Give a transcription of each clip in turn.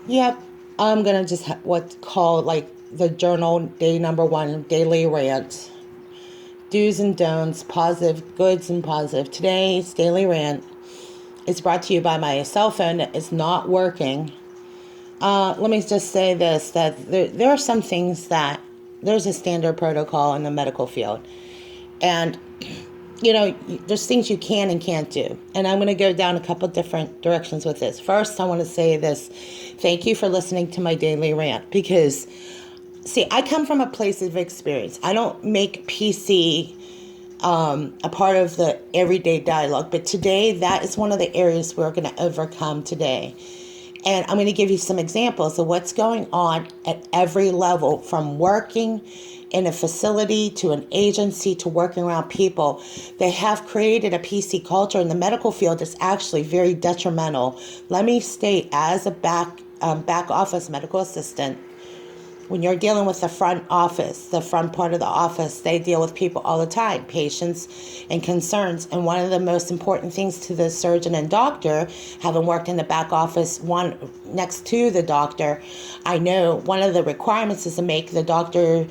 Yep, I'm gonna just what's called like the journal day number 1 daily rant. Do's and don'ts, positive, goods and positive. Today's daily rant is brought to you by my cell phone that is not working. Let me just say this, that there are some things that there's a standard protocol in the medical field. And there's things you can and can't do. And I'm going to go down a couple different directions with this. First, I want to say this. Thank you for listening to my daily rant because, see, I come from a place of experience. I don't make PC a part of the everyday dialogue. But today, that is one of the areas we're going to overcome today. And I'm going to give you some examples of what's going on at every level, from working in a facility to an agency to working around people. They have created a PC culture in the medical field that's actually very detrimental. Let me state, as a back office medical assistant, when you're dealing with the front office, the front part of the office, they deal with people all the time, patients and concerns. And one of the most important things to the surgeon and doctor, having worked in the back office, one next to the doctor, I know one of the requirements is to make the doctor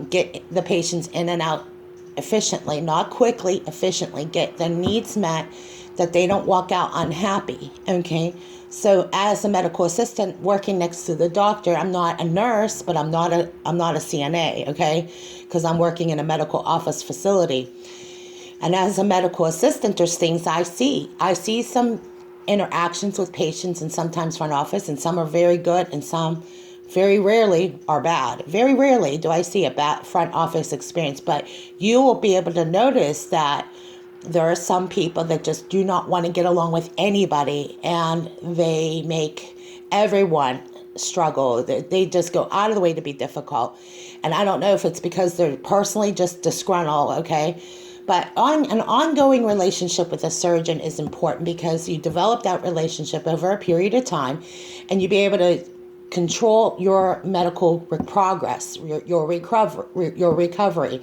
get the patients in and out efficiently, not quickly, efficiently, get their needs met, that they don't walk out unhappy, okay? So as a medical assistant working next to the doctor, I'm not a nurse, but I'm not a CNA, okay? Because I'm working in a medical office facility. And as a medical assistant, there's things I see. I see some interactions with patients and sometimes front office, and some are very good and some very rarely are bad. Very rarely do I see a bad front office experience, but you will be able to notice that there are some people that just do not want to get along with anybody, and they make everyone struggle. They just go out of the way to be difficult. And I don't know if it's because they're personally just disgruntled, okay? But an ongoing relationship with a surgeon is important because you develop that relationship over a period of time, and you be able to control your medical progress, your recovery.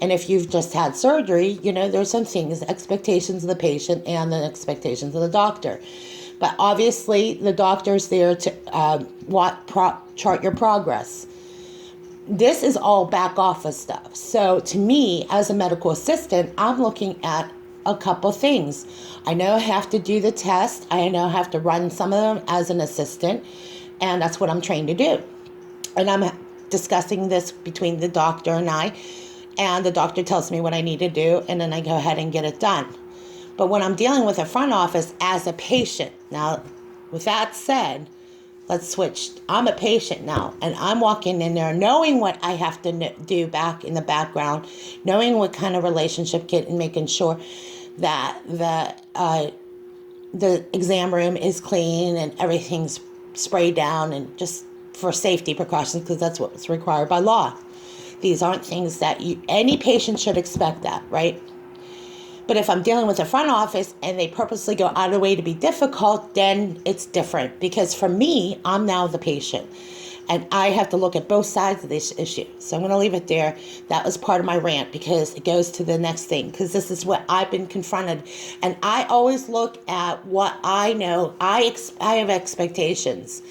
And if you've just had surgery, there's some things, expectations of the patient and the expectations of the doctor. But obviously, the doctor's there to chart your progress. This is all back office stuff. So to me, as a medical assistant, I'm looking at a couple things. I know I have to do the test. I know I have to run some of them as an assistant. And that's what I'm trained to do. And I'm discussing this between the doctor and I. And the doctor tells me what I need to do, and then I go ahead and get it done. But when I'm dealing with a front office as a patient, now, with that said, let's switch. I'm a patient now, and I'm walking in there knowing what I have to do back in the background, knowing what kind of relationship get, and making sure that the exam room is clean and everything's sprayed down, and just for safety precautions, because that's what's required by law. These aren't things that any patient should expect that, right? But if I'm dealing with a front office and they purposely go out of the way to be difficult, then it's different. Because for me, I'm now the patient. And I have to look at both sides of this issue. So I'm going to leave it there. That was part of my rant because it goes to the next thing. Because this is what I've been confronted. And I always look at what I know. I have expectations.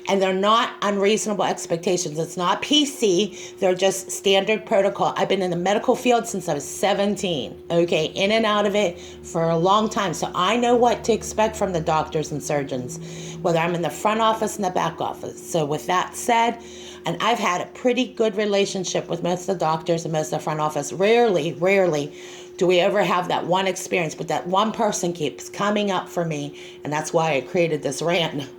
And they're not unreasonable expectations. It's not PC. They're just standard protocol. I've been in the medical field since I was 17. Okay, in and out of it for a long time. So I know what to expect from the doctors and surgeons, whether I'm in the front office and the back office. So with that said, and I've had a pretty good relationship with most of the doctors and most of the front office. Rarely do we ever have that one experience, but that one person keeps coming up for me, and that's why I created this rant.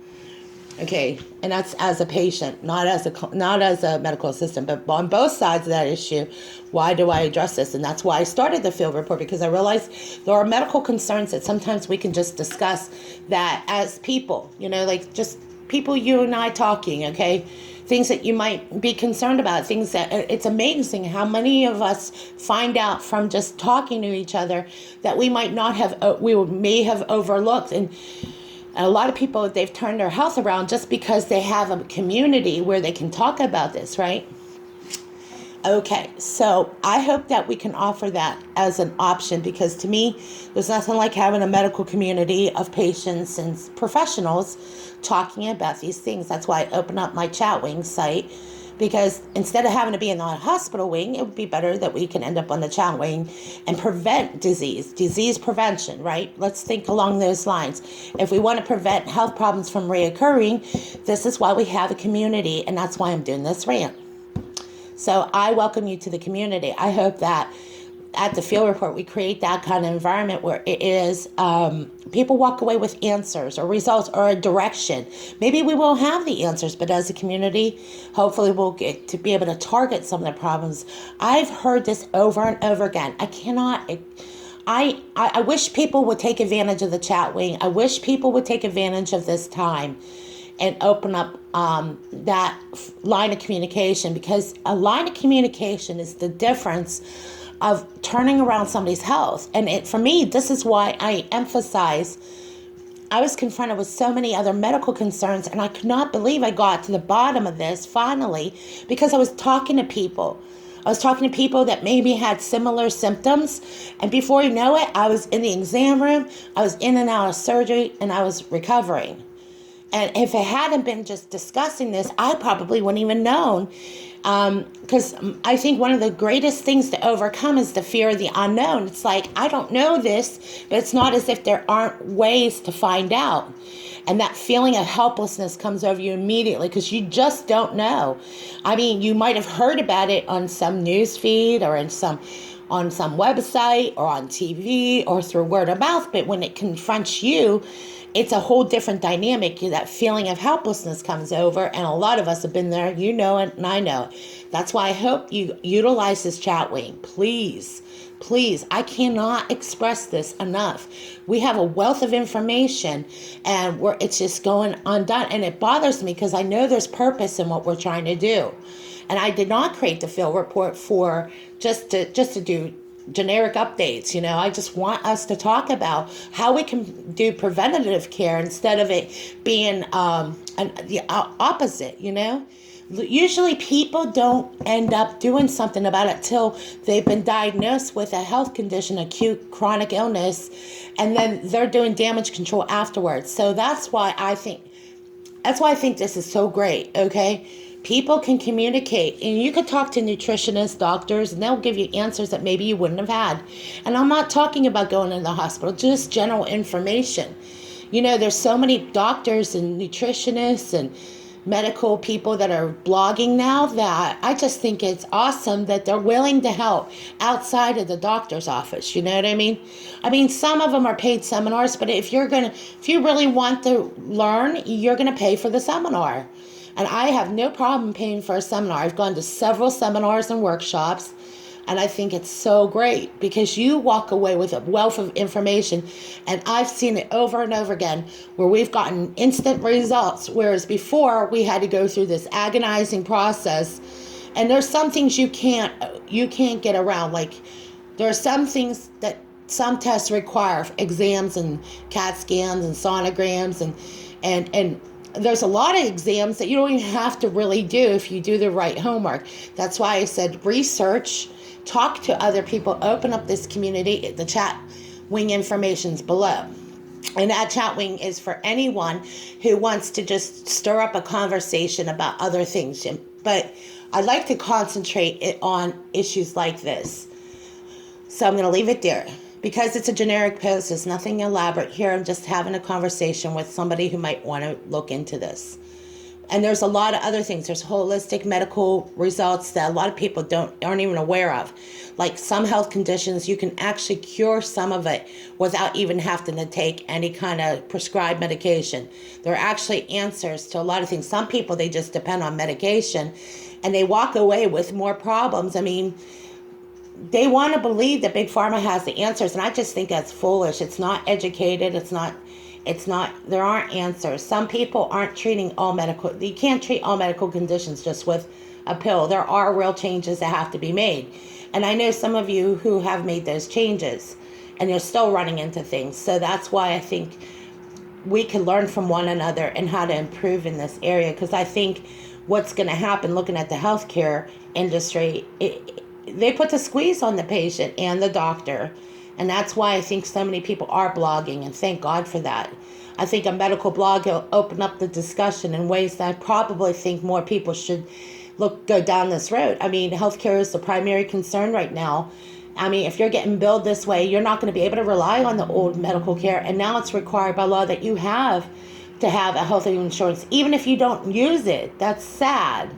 Okay, and that's as a patient, not as a medical assistant, but on both sides of that issue. Why do I address this? And that's why I started the field report, because I realized there are medical concerns that sometimes we can just discuss that as people, like just people, you and I talking, okay? Things that you might be concerned about, things that it's amazing how many of us find out from just talking to each other that we might not have, may have overlooked. And a lot of people, they've turned their health around just because they have a community where they can talk about this, right? Okay, so I hope that we can offer that as an option, because to me, there's nothing like having a medical community of patients and professionals talking about these things. That's why I open up my chat wing site, because instead of having to be in the hospital wing, it would be better that we can end up on the chat wing and prevent disease prevention, right? Let's think along those lines. If we want to prevent health problems from reoccurring, this is why we have a community, and that's why I'm doing this rant. So I welcome you to the community. I hope that at the field report, we create that kind of environment where it is people walk away with answers or results or a direction. Maybe we won't have the answers, but as a community, hopefully we'll get to be able to target some of the problems. I've heard this over and over again. I wish people would take advantage of the chat wing. I wish people would take advantage of this time and open up that line of communication, because a line of communication is the difference of turning around somebody's health. And for me, this is why I emphasize, I was confronted with so many other medical concerns, and I could not believe I got to the bottom of this finally, because I was talking to people. I was talking to people that maybe had similar symptoms, and before you know it, I was in the exam room, I was in and out of surgery, and I was recovering. And if it hadn't been just discussing this, I probably wouldn't even known. Because I think one of the greatest things to overcome is the fear of the unknown. It's like, I don't know this, but it's not as if there aren't ways to find out. And that feeling of helplessness comes over you immediately because you just don't know. I mean, you might have heard about it on some news feed or on some website or on TV or through word of mouth, but when it confronts you, it's a whole different dynamic. That feeling of helplessness comes over, and a lot of us have been there. You know it, and I know it. That's why I hope you utilize this chat wing. Please, please. I cannot express this enough. We have a wealth of information, and it's just going undone. And it bothers me because I know there's purpose in what we're trying to do. And I did not create the field report for just to do generic updates. I just want us to talk about how we can do preventative care instead of it being the opposite. Usually people don't end up doing something about it till they've been diagnosed with a health condition, acute chronic illness, and then they're doing damage control afterwards. So that's why I think this is so great. Okay, people can communicate, and you could talk to nutritionists, doctors, and they'll give you answers that maybe you wouldn't have had. And I'm not talking about going in the hospital, just general information. There's so many doctors and nutritionists and medical people that are blogging now that I just think it's awesome that they're willing to help outside of the doctor's office. You know what I mean? Some of them are paid seminars, but if you really want to learn, you're going to pay for the seminar. And I have no problem paying for a seminar. I've gone to several seminars and workshops, and I think it's so great because you walk away with a wealth of information. And I've seen it over and over again where we've gotten instant results, whereas before we had to go through this agonizing process. And there's some things you can't get around. Like there are some things that some tests require, exams and CAT scans and sonograms, and there's a lot of exams that you don't even have to really do if you do the right homework. That's why I said research, talk to other people, open up this community. The chat wing information's below. And that chat wing is for anyone who wants to just stir up a conversation about other things. But I like to concentrate it on issues like this. So I'm going to leave it there. Because it's a generic post, there's nothing elaborate here. I'm just having a conversation with somebody who might want to look into this. And there's a lot of other things. There's holistic medical results that a lot of people aren't even aware of. Like some health conditions, you can actually cure some of it without even having to take any kind of prescribed medication. There are actually answers to a lot of things. Some people, they just depend on medication, and they walk away with more problems. They want to believe that Big Pharma has the answers, and I just think that's foolish. It's not educated. There aren't answers. Some people aren't treating you can't treat all medical conditions just with a pill. There are real changes that have to be made. And I know some of you who have made those changes, and you're still running into things. So that's why I think we can learn from one another and how to improve in this area. Because I think what's going to happen, looking at the healthcare industry, they put the squeeze on the patient and the doctor. And that's why I think so many people are blogging, and thank God for that. I think a medical blog will open up the discussion in ways that I probably think more people should go down this road. I mean, healthcare is the primary concern right now. I mean, if you're getting billed this way, you're not going to be able to rely on the old medical care. And now it's required by law that you have to have a health insurance, even if you don't use it. That's sad.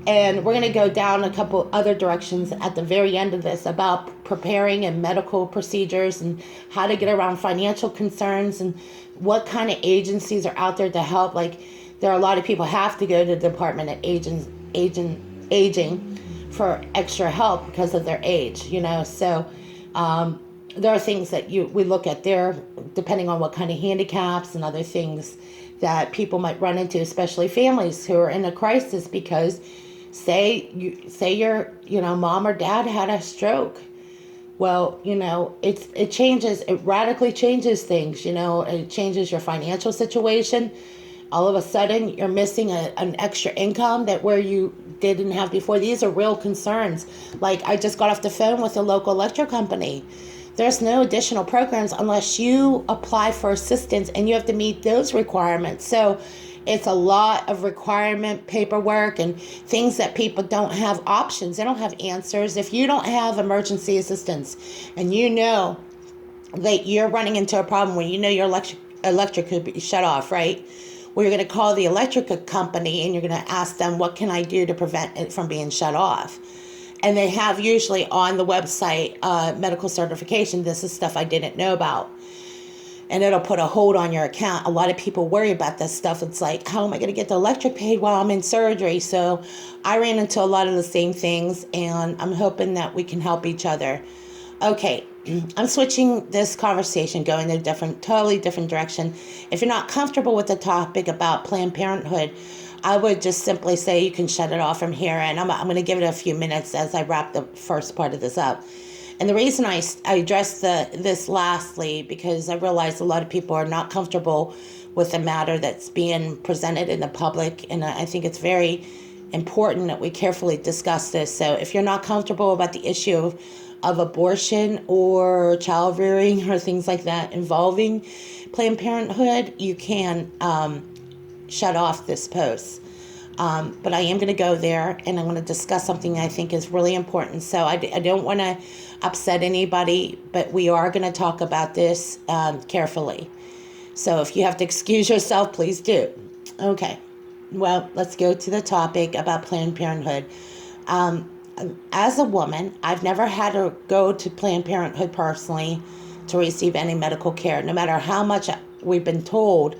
And we're going to go down a couple other directions at the very end of this about preparing and medical procedures and how to get around financial concerns and what kind of agencies are out there to help. Like, there are a lot of people have to go to the Department of Aging for extra help because of their age, you know. So there are things that we look at there, depending on what kind of handicaps and other things that people might run into, especially families who are in a crisis because say your mom or dad had a stroke. Well, it radically changes things. It changes your financial situation. All of a sudden you're missing an extra income that where you didn't have before. These are real concerns. Like, I just got off the phone with a local electric company. There's no additional programs unless you apply for assistance, and you have to meet those requirements. So it's a lot of requirement paperwork and things that people don't have options. They don't have answers. If you don't have emergency assistance and you know that you're running into a problem where your electric could be shut off, right? Well, you're going to call the electric company and you're going to ask them, what can I do to prevent it from being shut off? And they have usually on the website medical certification. This is stuff I didn't know about. And it'll put a hold on your account. A lot of people worry about this stuff. It's like, how am I going to get the electric paid while I'm in surgery? So I ran into a lot of the same things, and I'm hoping that we can help each other. Okay, I'm switching this conversation, going in a totally different direction. If you're not comfortable with the topic about Planned Parenthood, I would just simply say you can shut it off from here. And I'm going to give it a few minutes as I wrap the first part of this up. And the reason I addressed this lastly, because I realize a lot of people are not comfortable with the matter that's being presented in the public. And I think it's very important that we carefully discuss this. So if you're not comfortable about the issue of abortion or child rearing or things like that involving Planned Parenthood, you can shut off this post. But I am going to go there, and I'm going to discuss something I think is really important. So I don't want to upset anybody, but we are going to talk about this carefully. So if you have to excuse yourself, please do. Okay. Well, let's go to the topic about Planned Parenthood. As a woman, I've never had to go to Planned Parenthood personally to receive any medical care, no matter how much we've been told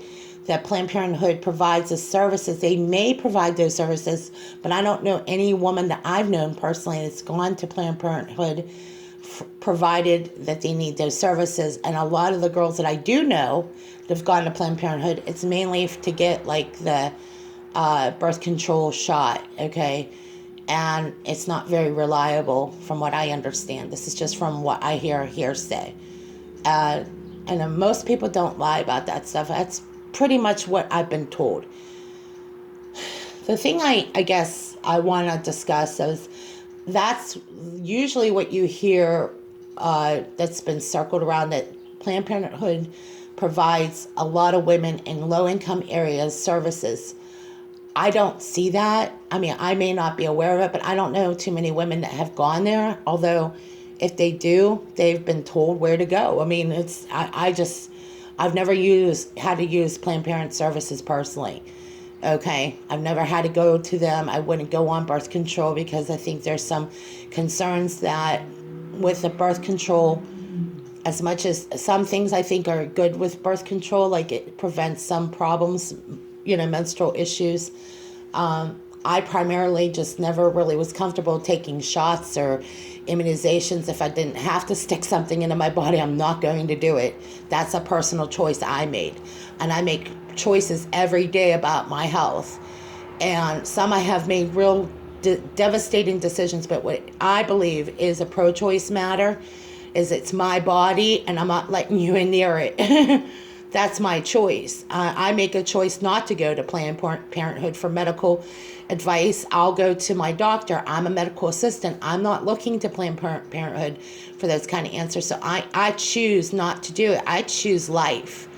that Planned Parenthood provides the services. They may provide those services, but I don't know any woman that I've known personally that's gone to Planned Parenthood provided that they need those services. And a lot of the girls that I do know that have gone to Planned Parenthood, it's mainly to get like the birth control shot, okay? And it's not very reliable from what I understand. This is just from what I hearsay. And most people don't lie about that stuff. That's pretty much what I've been told. The thing I guess I want to discuss is that's usually what you hear that's been circled around, that Planned Parenthood provides a lot of women in low-income areas services. I don't see that. I mean, I may not be aware of it, but I don't know too many women that have gone there. Although, if they do, they've been told where to go. I mean, I've never had to use Planned Parenthood services personally. Okay, I've never had to go to them. I wouldn't go on birth control because I think there's some concerns that with the birth control, as much as some things I think are good with birth control, like it prevents some problems, menstrual issues. I primarily just never really was comfortable taking shots or immunizations. If I didn't have to stick something into my body, I'm not going to do it. That's a personal choice I made. And I make choices every day about my health. And some I have made real devastating decisions, but what I believe is a pro-choice matter is it's my body and I'm not letting you in near it. that's my choice. I make a choice not to go to Planned Parenthood for medical advice. I'll go to my doctor. I'm a medical assistant. I'm not looking to Planned Parenthood for those kind of answers. So I choose not to do it. I choose life.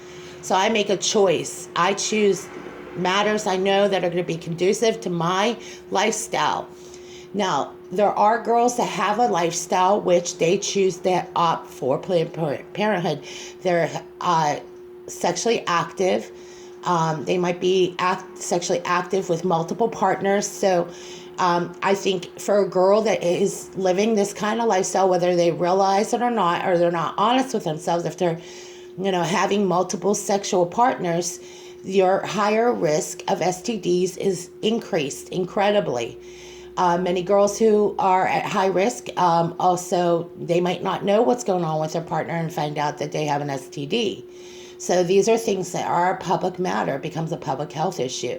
So I make a choice. I choose matters I know that are going to be conducive to my lifestyle. Now, there are girls that have a lifestyle which they choose to opt for Planned Parenthood. They're sexually active. They might be sexually active with multiple partners. So I think for a girl that is living this kind of lifestyle, whether they realize it or not, or they're not honest with themselves, if they're, having multiple sexual partners, your higher risk of STDs is increased incredibly. Many girls who are at high risk, also, they might not know what's going on with their partner and find out that they have an STD. So these are things that are a public matter, becomes a public health issue.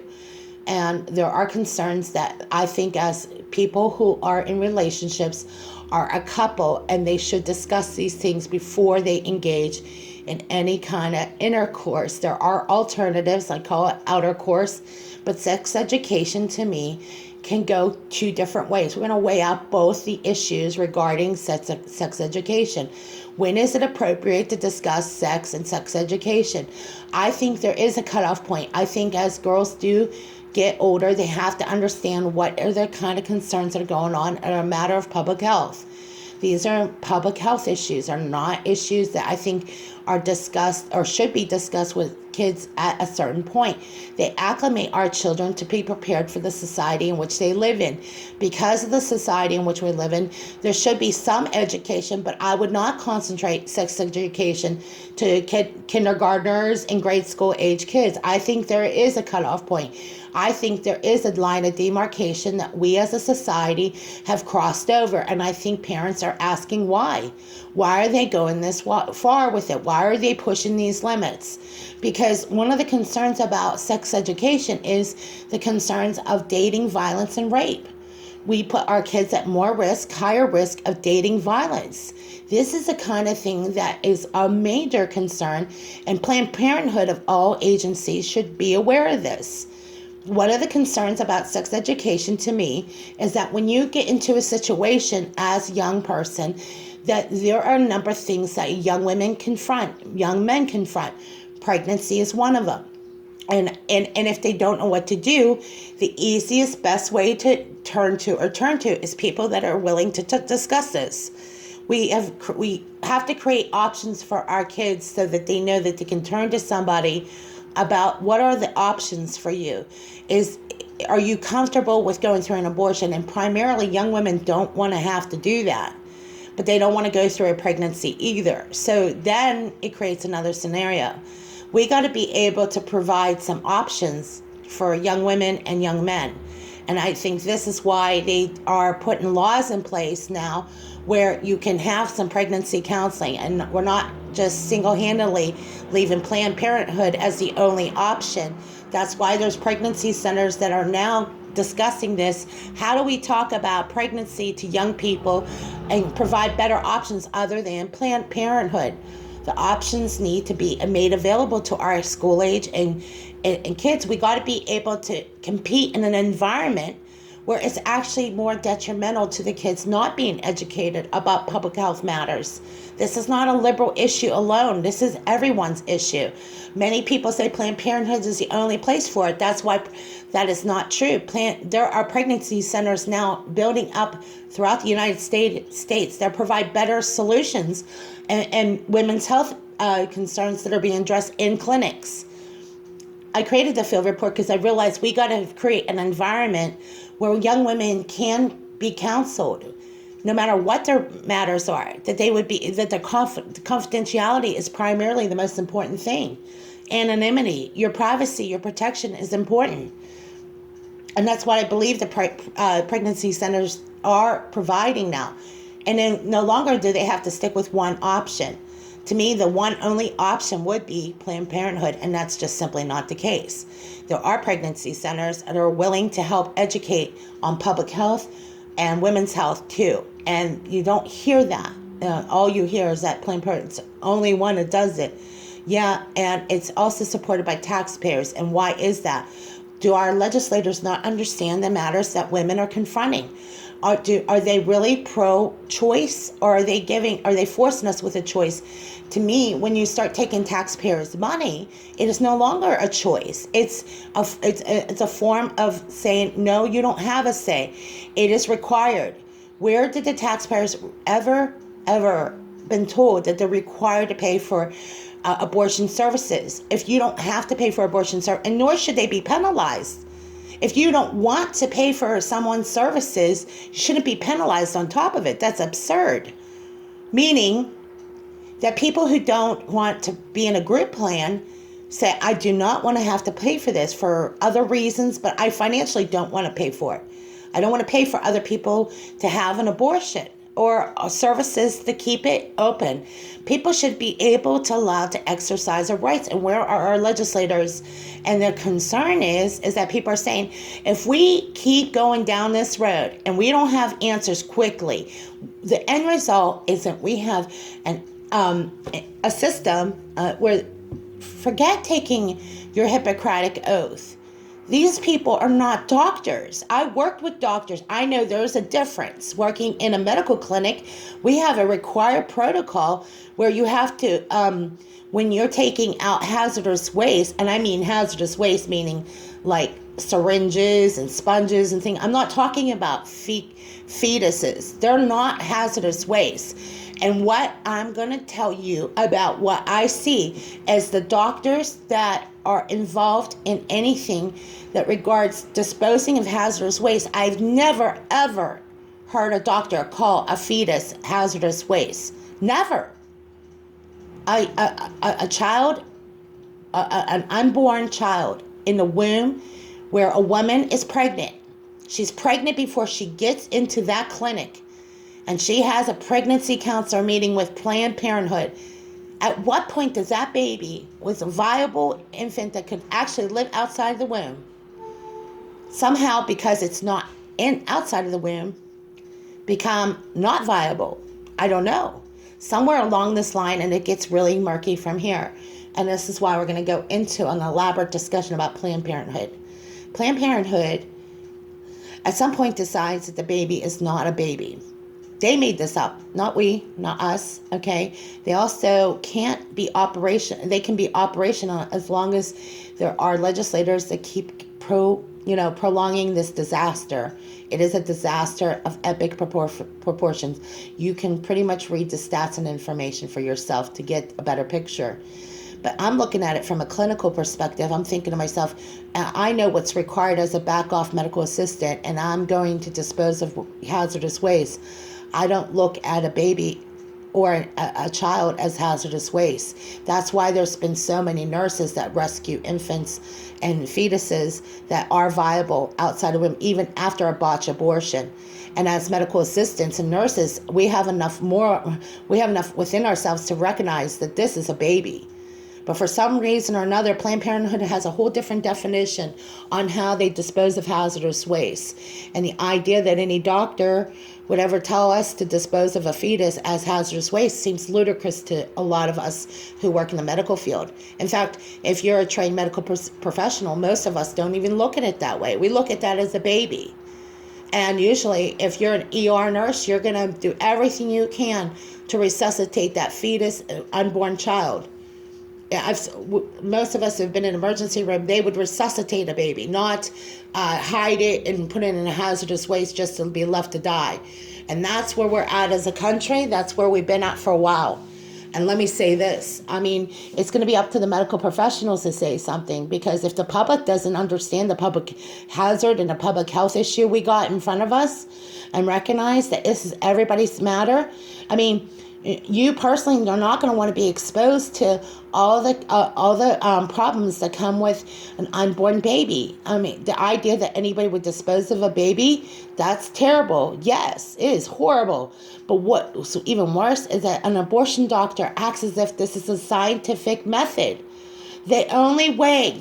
And there are concerns that I think as people who are in relationships are a couple, and they should discuss these things before they engage in any kind of intercourse. There are alternatives, I call it outer course, but sex education to me can go two different ways. We're going to weigh out both the issues regarding sex education. When is it appropriate to discuss sex and sex education? I think there is a cutoff point. I think as girls do get older, they have to understand what are the kind of concerns that are going on and a matter of public health. These are public health issues, are not issues that I think are discussed or should be discussed with kids at a certain point. They acclimate our children to be prepared for the society in which they live in. Because of the society in which we live in, there should be some education, but I would not concentrate sex education to kindergartners and grade school age kids. I think there is a cutoff point. I think there is a line of demarcation that we as a society have crossed over, and I think parents are asking why. Why are they going this far with it? Why are they pushing these limits? Because one of the concerns about sex education is the concerns of dating violence and rape. We put our kids at higher risk of dating violence. This is the kind of thing that is a major concern, and Planned Parenthood of all agencies should be aware of this. One of the concerns about sex education to me is that when you get into a situation as a young person, that there are a number of things that young women confront, young men confront. Pregnancy is one of them. And if they don't know what to do, the easiest, best way to turn to is people that are willing to discuss this. We have to create options for our kids so that they know that they can turn to somebody about what are the options for you. Are you comfortable with going through an abortion? And primarily young women don't want to have to do that, but they don't want to go through a pregnancy either. So then it creates another scenario. We got to be able to provide some options for young women and young men. And I think this is why they are putting laws in place now where you can have some pregnancy counseling, and we're not just single-handedly leaving Planned Parenthood as the only option. That's why there's pregnancy centers that are now discussing this. How do we talk about pregnancy to young people and provide better options other than Planned Parenthood? The options need to be made available to our school age and kids. We got to be able to compete in an environment where it's actually more detrimental to the kids not being educated about public health matters. This is not a liberal issue alone. This is everyone's issue. Many people say Planned Parenthood is the only place for it. That's why that is not true. There are pregnancy centers now building up throughout the United States that provide better solutions and women's health concerns that are being addressed in clinics. I created the field report because I realized we got to create an environment where young women can be counseled, no matter what their matters are, that the confidentiality is primarily the most important thing. Anonymity, your privacy, your protection is important. And that's what I believe the pregnancy centers are providing now. And then no longer do they have to stick with one option. To me, the one only option would be Planned Parenthood, and that's just simply not the case. There are pregnancy centers that are willing to help educate on public health and women's health too. And you don't hear that. All you hear is that Planned Parenthood's the only one that does it. Yeah, and it's also supported by taxpayers. And why is that? Do our legislators not understand the matters that women are confronting? Are they really pro-choice, or are they forcing us with a choice? To me, when you start taking taxpayers' money, it is no longer a choice. It's a form of saying, no, you don't have a say. It is required. Where did the taxpayers ever been told that they're required to pay for abortion services? If you don't have to pay for abortion service, and nor should they be penalized. If you don't want to pay for someone's services, you shouldn't be penalized on top of it. That's absurd. Meaning that people who don't want to be in a group plan say, I do not want to have to pay for this for other reasons, but I financially don't want to pay for it. I don't want to pay for other people to have an abortion or services to keep it open. People should be able to allow to exercise their rights. And where are our legislators? And their concern is that people are saying, if we keep going down this road and we don't have answers quickly, the end result is that we have a system where, forget taking your Hippocratic oath. These people are not doctors. I worked with doctors. I know there's a difference. Working in a medical clinic, we have a required protocol where you have to, when you're taking out hazardous waste, and I mean hazardous waste meaning like syringes and sponges and things. I'm not talking about fetuses. They're not hazardous waste. And what I'm going to tell you about what I see as the doctors that are involved in anything that regards disposing of hazardous waste, I've never, ever heard a doctor call a fetus hazardous waste. Never. A child, an unborn child in the womb where a woman is pregnant. She's pregnant before she gets into that clinic. And she has a pregnancy counselor meeting with Planned Parenthood. At what point does that baby, with a viable infant that could actually live outside the womb, somehow, because it's not outside of the womb, become not viable? I don't know. Somewhere along this line, and it gets really murky from here. And this is why we're going to go into an elaborate discussion about Planned Parenthood. Planned Parenthood, at some point, decides that the baby is not a baby. They made this up, not we, not us, okay? They also can't be they can be operational as long as there are legislators that keep prolonging this disaster. It is a disaster of epic proportions. You can pretty much read the stats and information for yourself to get a better picture. But I'm looking at it from a clinical perspective. I'm thinking to myself, I know what's required as a back-off medical assistant, and I'm going to dispose of hazardous waste. I don't look at a baby or a child as hazardous waste. That's why there's been so many nurses that rescue infants and fetuses that are viable outside of women, even after a botched abortion. And as medical assistants and nurses, we have enough within ourselves to recognize that this is a baby. But for some reason or another, Planned Parenthood has a whole different definition on how they dispose of hazardous waste. And the idea that any doctor would ever tell us to dispose of a fetus as hazardous waste seems ludicrous to a lot of us who work in the medical field. In fact, if you're a trained medical professional, most of us don't even look at it that way. We look at that as a baby. And usually, if you're an ER nurse, you're going to do everything you can to resuscitate that fetus, unborn child. Most of us have been in an emergency room. They would resuscitate a baby, not hide it and put it in a hazardous waste just to be left to die. And that's where we're at as a country. That's where we've been at for a while. And let me say this. I mean, it's going to be up to the medical professionals to say something, because if the public doesn't understand the public hazard and the public health issue we got in front of us and recognize that this is everybody's matter, I mean, you personally are not going to want to be exposed to all the problems that come with an unborn baby. I mean, the idea that anybody would dispose of a baby, that's terrible. Yes, it is horrible. But what's even worse is that an abortion doctor acts as if this is a scientific method. The only way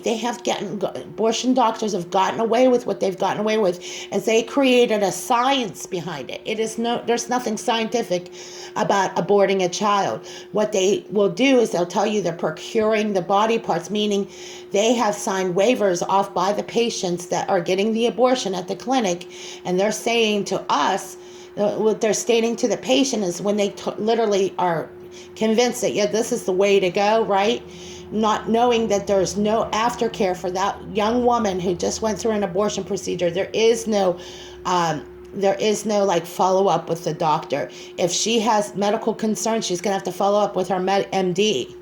abortion doctors have gotten away with what they've gotten away with is they created a science behind it. There's nothing scientific about aborting a child. What they will do is they'll tell you they're procuring the body parts, meaning they have signed waivers off by the patients that are getting the abortion at the clinic, and they're saying to us, what they're stating to the patient is when they literally are convinced that, yeah, this is the way to go, right? Not knowing that there's no aftercare for that young woman who just went through an abortion procedure. There is no like follow up with the doctor. If she has medical concerns, she's gonna have to follow up with her MD.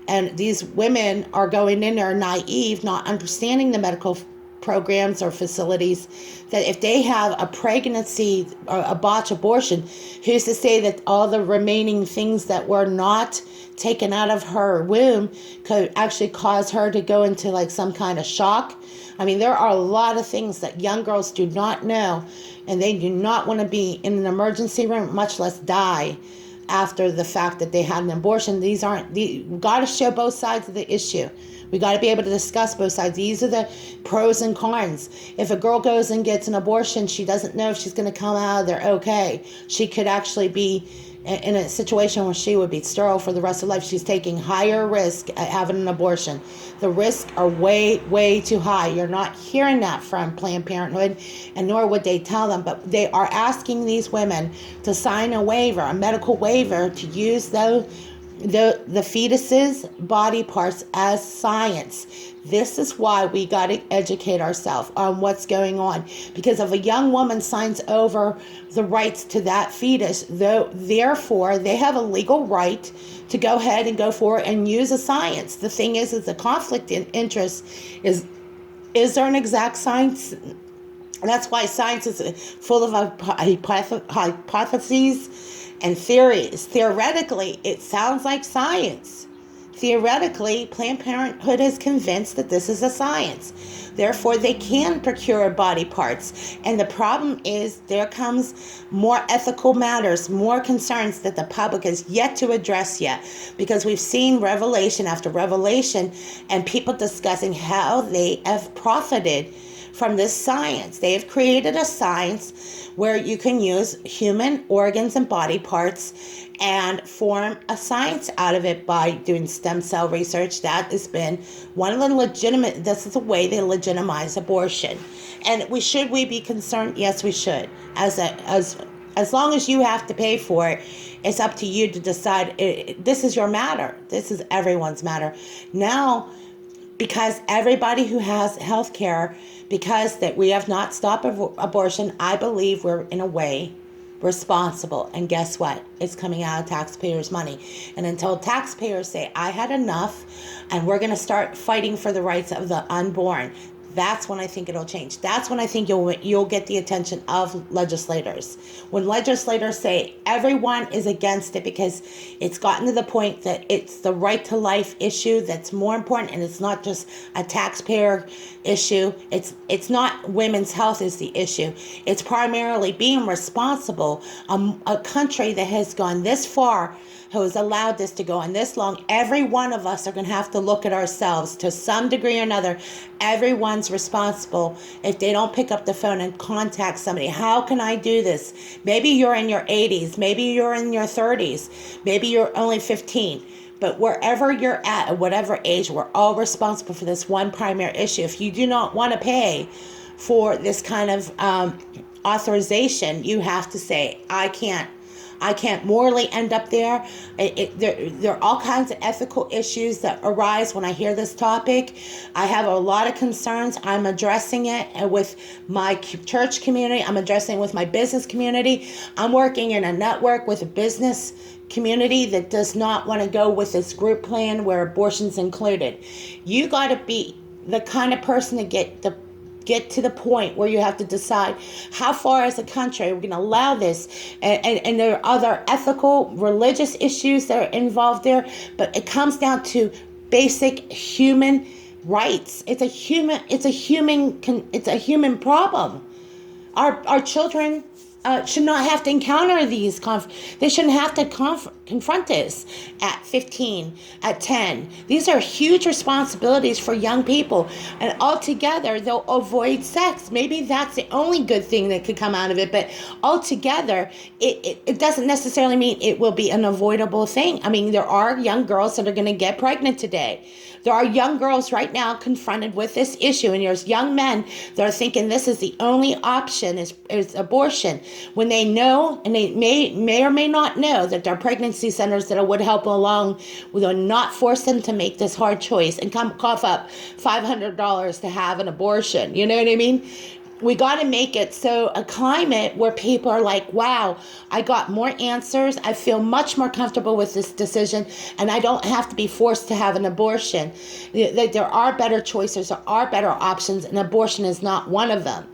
And these women are going in there naive, not understanding the medical programs or facilities, that if they have a pregnancy or a botched abortion, who's to say that all the remaining things that were not taken out of her womb could actually cause her to go into like some kind of shock? I mean, there are a lot of things that young girls do not know, and they do not want to be in an emergency room, much less die after the fact that they had an abortion. We've got to show both sides of the issue. We got to be able to discuss both sides. These are the pros and cons. If a girl goes and gets an abortion, she doesn't know if she's going to come out of there okay. She could actually be in a situation where she would be sterile for the rest of life. She's taking higher risk at having an abortion. The risks are way, way too high. You're not hearing that from Planned Parenthood, and nor would they tell them, but they are asking these women to sign a waiver, a medical waiver, to use the fetus's body parts as science. This is why we got to educate ourselves on what's going on. Because if a young woman signs over the rights to that fetus, therefore they have a legal right to go ahead and go forward and use a science. The thing is the conflict in interest is there an exact science? That's why science is full of hypotheses and theories. Theoretically, it sounds like science. Theoretically, Planned Parenthood is convinced that this is a science. Therefore, they can procure body parts. And the problem is there comes more ethical matters, more concerns that the public has yet to address yet. Because we've seen revelation after revelation and people discussing how they have profited from this science. They have created a science where you can use human organs and body parts and form a science out of it by doing stem cell research. That has been one of the this is the way they legitimize abortion. And should we be concerned? Yes, we should. As long as you have to pay for it, it's up to you to decide. This is your matter. This is everyone's matter. Now, because everybody who has health care, because that we have not stopped abortion, I believe we're in a way responsible. And guess what? It's coming out of taxpayers' money. And until taxpayers say, I had enough, and we're going to start fighting for the rights of the unborn, that's when I think it'll change. That's when I think you'll get the attention of legislators. When legislators say everyone is against it because it's gotten to the point that it's the right to life issue that's more important, and it's not just a taxpayer issue. It's not women's health is the issue. It's primarily being responsible. A country that has gone this far, who has allowed this to go on this long, every one of us are going to have to look at ourselves to some degree or another. Everyone's responsible if they don't pick up the phone and contact somebody. How can I do this? Maybe you're in your 80s. Maybe you're in your 30s. Maybe you're only 15. But wherever you're at whatever age, we're all responsible for this one primary issue. If you do not want to pay for this kind of authorization, you have to say, I can't morally end up there. There are all kinds of ethical issues that arise when I hear this topic. I have a lot of concerns. I'm addressing it with my church community. I'm addressing it with my business community. I'm working in a network with a business community that does not want to go with this group plan where abortion's included. You got to be the kind of person to get to the point where you have to decide how far as a country we're going to allow this. And there are other ethical, religious issues that are involved there, but it comes down to basic human rights. It's a human problem. Our children should not have to encounter these they shouldn't have to confront this at 15, at 10. These are huge responsibilities for young people, and altogether they'll avoid sex. Maybe that's the only good thing that could come out of it, but altogether it doesn't necessarily mean it will be an avoidable thing. I mean, there are young girls that are going to get pregnant today. There are young girls right now confronted with this issue, and there's young men that are thinking this is the only option is abortion, when they know, and they may or may not know, that there are pregnancy centers that would help along, will not force them to make this hard choice and cough up $500 to have an abortion. You know what I mean? We got to make it so a climate where people are like, wow, I got more answers. I feel much more comfortable with this decision, and I don't have to be forced to have an abortion. There are better choices, there are better options, and abortion is not one of them.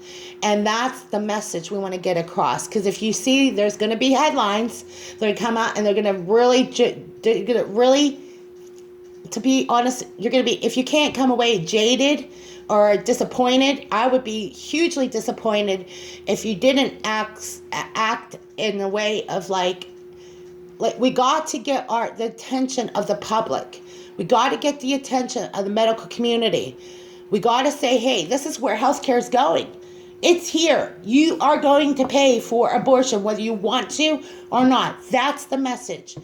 And that's the message we want to get across. Because if you see, there's going to be headlines that are going to come out, and they're going to really, to be honest, you're going to be, if you can't come away jaded or disappointed, I would be hugely disappointed if you didn't act in a way of like we got to get the attention of the public. We got to get the attention of the medical community. We got to say, hey, this is where healthcare is going. It's here. You are going to pay for abortion whether you want to or not. That's the message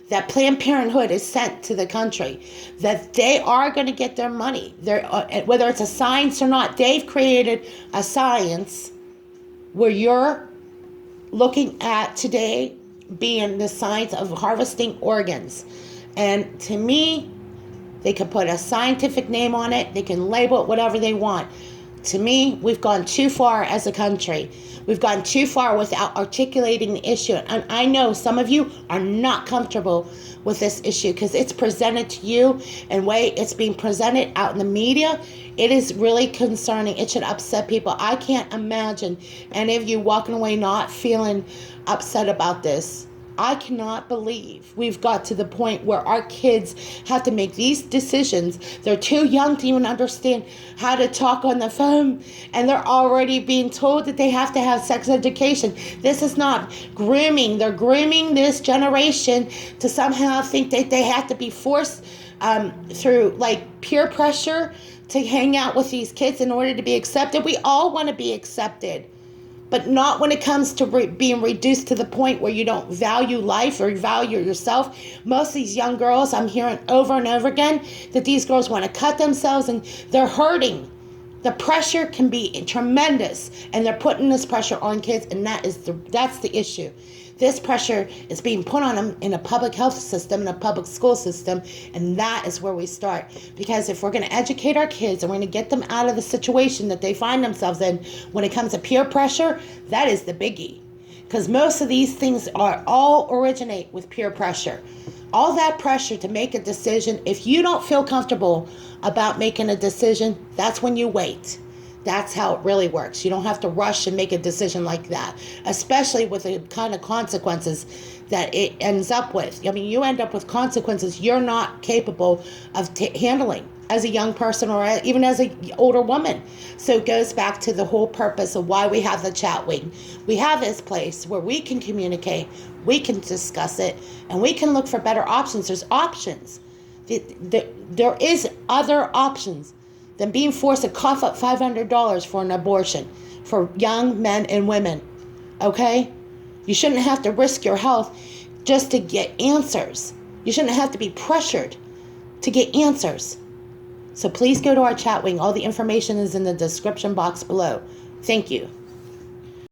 that Planned Parenthood is sent to the country, that they are going to get their money. Whether it's a science or not, they've created a science where you're looking at today being the science of harvesting organs. And to me, they can put a scientific name on it. They can label it whatever they want. To me, we've gone too far as a country. We've gone too far without articulating the issue. And I know some of you are not comfortable with this issue because it's presented to you in way it's being presented out in the media. It is really concerning. It should upset people. I can't imagine any of you walking away not feeling upset about this. I cannot believe we've got to the point where our kids have to make these decisions. They're too young to even understand how to talk on the phone, and they're already being told that they have to have sex education. This is not grooming. They're grooming this generation to somehow think that they have to be forced through like peer pressure to hang out with these kids in order to be accepted. We all want to be accepted, but not when it comes to being reduced to the point where you don't value life or value yourself. Most of these young girls, I'm hearing over and over again that these girls want to cut themselves and they're hurting. The pressure can be tremendous, and they're putting this pressure on kids, and that's the issue. This pressure is being put on them in a public health system, in a public school system, and that is where we start. Because if we're going to educate our kids and we're going to get them out of the situation that they find themselves in when it comes to peer pressure, that is the biggie. Because most of these things all originate with peer pressure. All that pressure to make a decision, if you don't feel comfortable about making a decision, that's when you wait. That's how it really works. You don't have to rush and make a decision like that, especially with the kind of consequences that it ends up with. I mean, you end up with consequences you're not capable of handling as a young person or even as an older woman. So it goes back to the whole purpose of why we have the chat wing. We have this place where we can communicate, we can discuss it, and we can look for better options. There's options. There is other options than being forced to cough up $500 for an abortion for young men and women, okay? You shouldn't have to risk your health just to get answers. You shouldn't have to be pressured to get answers. So please go to our chat wing. All the information is in the description box below. Thank you.